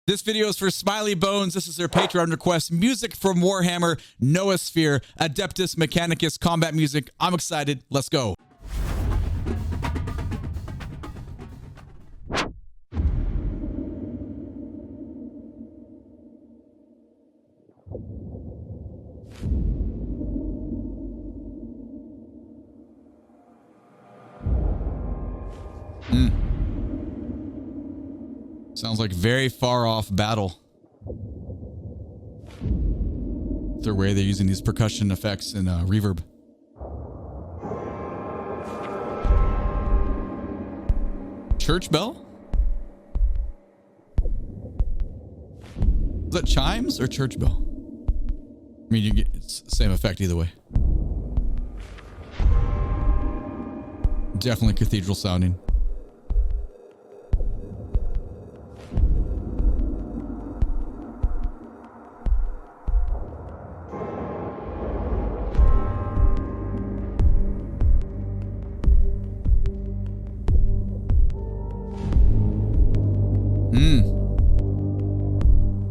This video is for Smiley Bones. This is their Patreon request. Music from Warhammer, Noosphere, Adeptus, Mechanicus, combat music. I'm excited. Let's go. Sounds like very far off battle. Their way they're using these percussion effects and reverb. Church bell? Is that chimes or church bell? I mean, you get it's the same effect either way. Definitely cathedral sounding.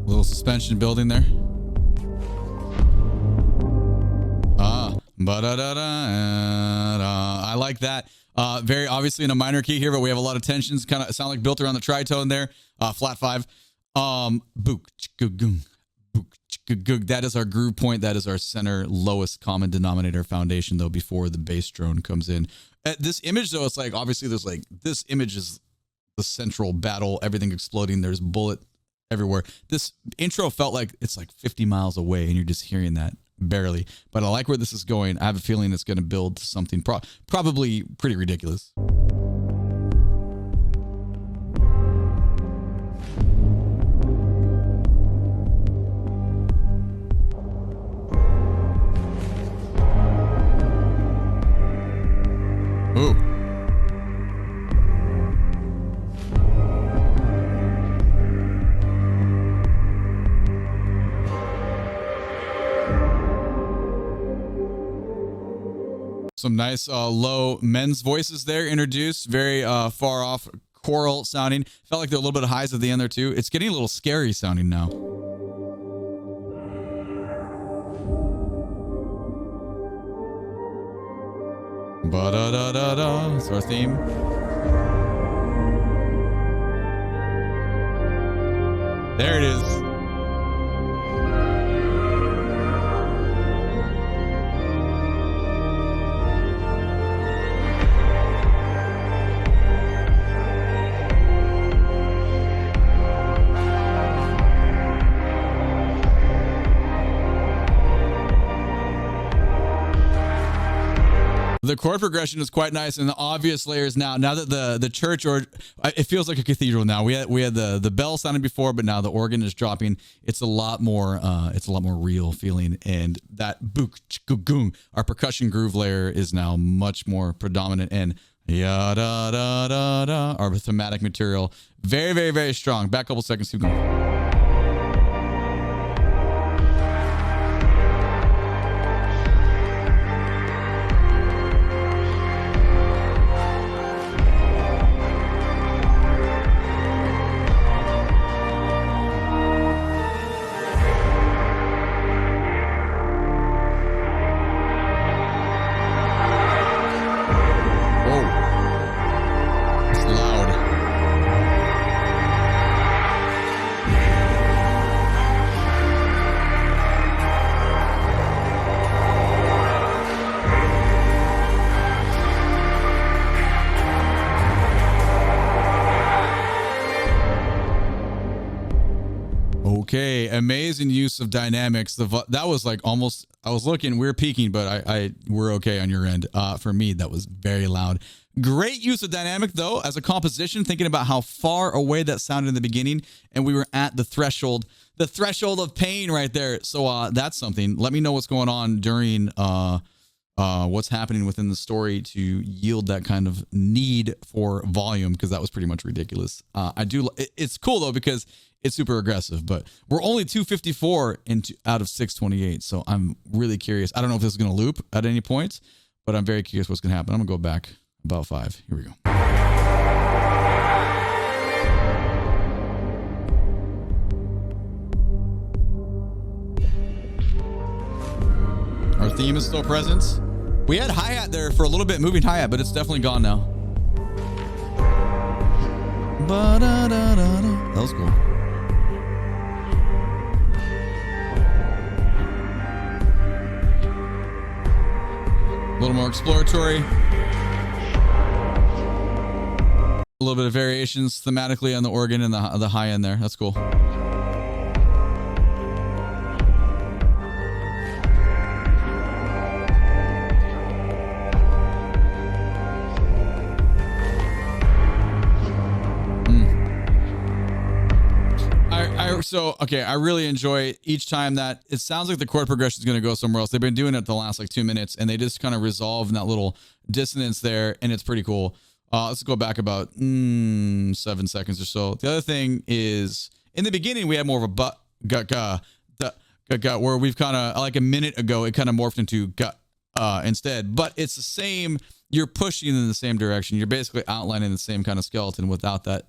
Little suspension building there. I like that. Very obviously in a minor key here, but we have a lot of tensions. Kind of sound like built around the tritone there. Flat 5. Book. That is our groove point. That is our center lowest common denominator foundation, though, before the bass drone comes in. This image, though, it's like obviously there's like this image is the central battle, everything exploding. There's bullet everywhere. This intro felt like it's like 50 miles away and you're just hearing that barely. But I like where this is going. I have a feeling it's going to build to something probably pretty ridiculous. Ooh. Some nice low men's voices there introduced. Very far off choral sounding. Felt like there were a little bit of highs at the end there too. It's getting a little scary sounding now. Ba-da-da-da-da. That's our theme. There it is. The chord progression is quite nice, and the obvious layers now that the church, or it feels like a cathedral now. We had the bell sounding before, but now the organ is dropping. It's a lot more real feeling, and that book goong, our percussion groove layer is now much more predominant, and ya da da da da, our thematic material, very very very strong. Back a couple seconds, keep going. Okay, amazing use of dynamics. That was like almost, I was looking, we were peaking, but we're okay on your end. For me, that was very loud. Great use of dynamic though, as a composition, thinking about how far away that sounded in the beginning, and we were at the threshold of pain right there. So that's something. Let me know what's going on during what's happening within the story to yield that kind of need for volume, because that was pretty much ridiculous. It's cool though, because it's super aggressive, but we're only 254 out of 628. So I'm really curious. I don't know if this is going to loop at any point, but I'm very curious what's going to happen. I'm going to go back about 5. Here we go. theme is still present. We had hi-hat there for a little bit, moving hi-hat, but it's definitely gone now. That was cool. A little more exploratory. A little bit of variations thematically on the organ and the high end there. That's cool. So, okay, I really enjoy each time that it sounds like the chord progression is going to go somewhere else. They've been doing it the last like 2 minutes, and they just kind of resolve that little dissonance there, and it's pretty cool. Let's go back about 7 seconds or so. The other thing is, in the beginning, we had more of a where we've kind of, like a minute ago, it kind of morphed into instead. But it's the same, you're pushing in the same direction. You're basically outlining the same kind of skeleton without the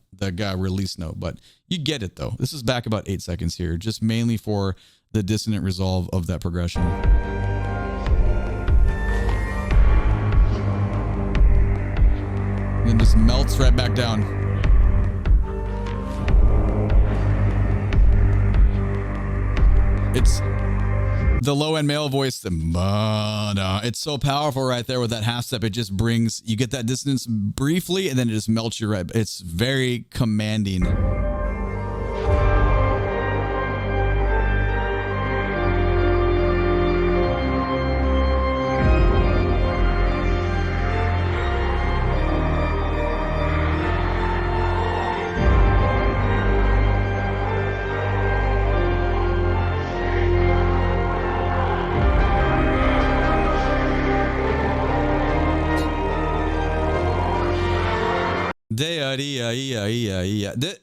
release note. But you get it, though. This is back about 8 seconds here, just mainly for the dissonant resolve of that progression. And then just melts right back down. It's the low end male voice. It's so powerful right there with that half step. It just brings, you get that dissonance briefly, and then it just melts you right. It's very commanding.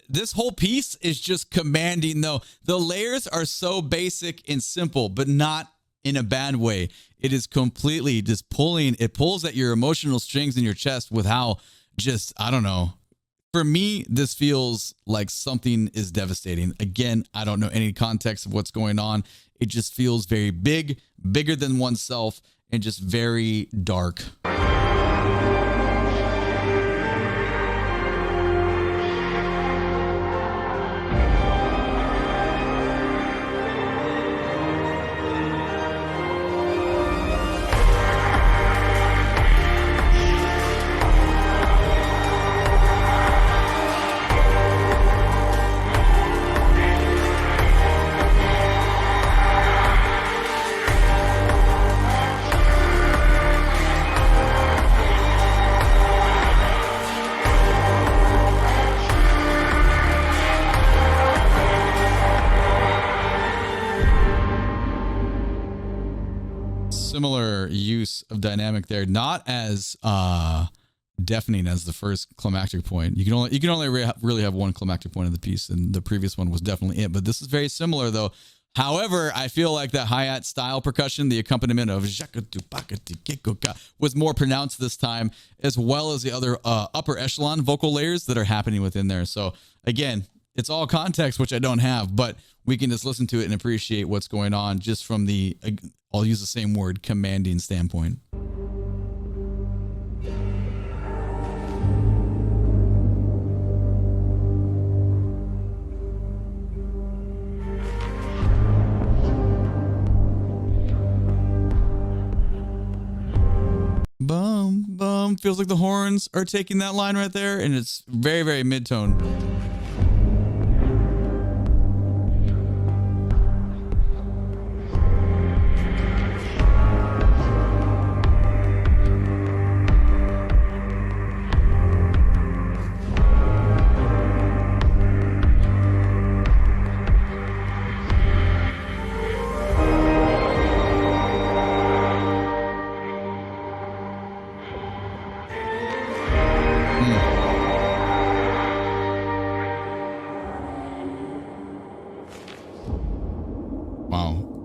This whole piece is just commanding, though. The layers are so basic and simple, but not in a bad way. It is completely just pulling. It pulls at your emotional strings in your chest with how just, I don't know. For me, this feels like something is devastating. Again, I don't know any context of what's going on. It just feels very big, bigger than oneself, and just very dark. Similar use of dynamic there, not as deafening as the first climactic point. You can only really have one climactic point of the piece, and the previous one was definitely it. But this is very similar, though. However, I feel like that hi-hat style percussion, the accompaniment of was more pronounced this time, as well as the other upper echelon vocal layers that are happening within there. So again, it's all context, which I don't have, but we can just listen to it and appreciate what's going on just from the, I'll use the same word, commanding standpoint. Boom, boom. Feels like the horns are taking that line right there, and it's very, very mid-tone.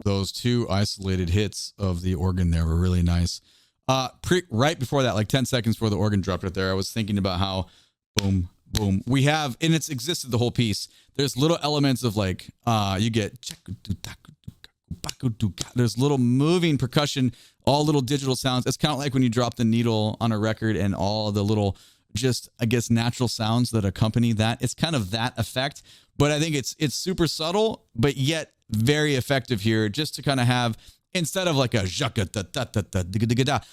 Those two isolated hits of the organ there were really nice. Right before that, like 10 seconds before the organ dropped right there, I was thinking about how boom, boom. We have, and it's existed the whole piece. There's little elements of like, you get There's little moving percussion, all little digital sounds. It's kind of like when you drop the needle on a record and all the little, just, I guess, natural sounds that accompany that. It's kind of that effect, but I think it's super subtle, but yet very effective here, just to kind of have, instead of like a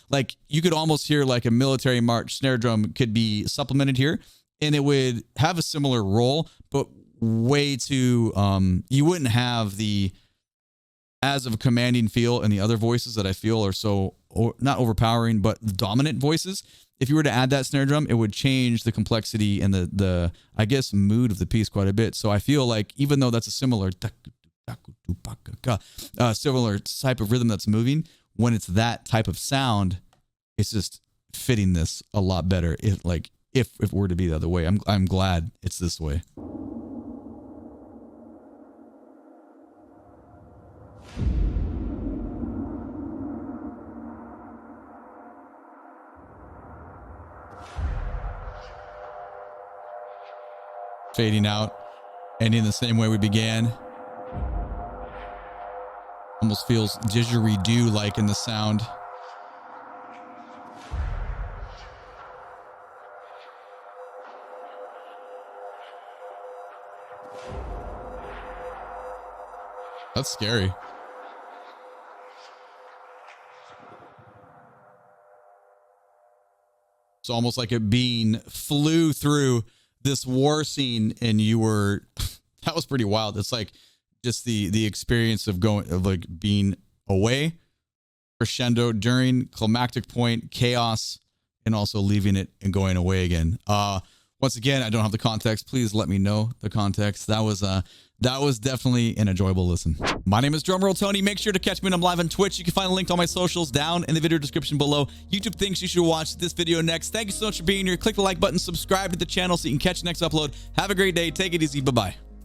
like you could almost hear like a military march snare drum could be supplemented here, and it would have a similar role, but way too, you wouldn't have the as of a commanding feel and the other voices that I feel are so, not overpowering, but dominant voices. If you were to add that snare drum, it would change the complexity and the I guess, mood of the piece quite a bit. So I feel like even though that's a similar similar type of rhythm that's moving, when it's that type of sound, it's just fitting this a lot better. If it were to be the other way, I'm glad it's this way. Fading out, ending the same way we began. Almost feels didgeridoo like in the sound. That's scary. It's almost like it being flew through this war scene and you were, that was pretty wild. It's like just the experience of like being away, crescendo during, climactic point, chaos, and also leaving it and going away again. Once again, I don't have the context. Please let me know the context. That was definitely an enjoyable listen. My name is DrumRollTony. Make sure to catch me when I'm live on Twitch. You can find a link to all my socials down in the video description below. YouTube thinks you should watch this video next. Thank you so much for being here. Click the like button, subscribe to the channel so you can catch the next upload. Have a great day. Take it easy. Bye-bye.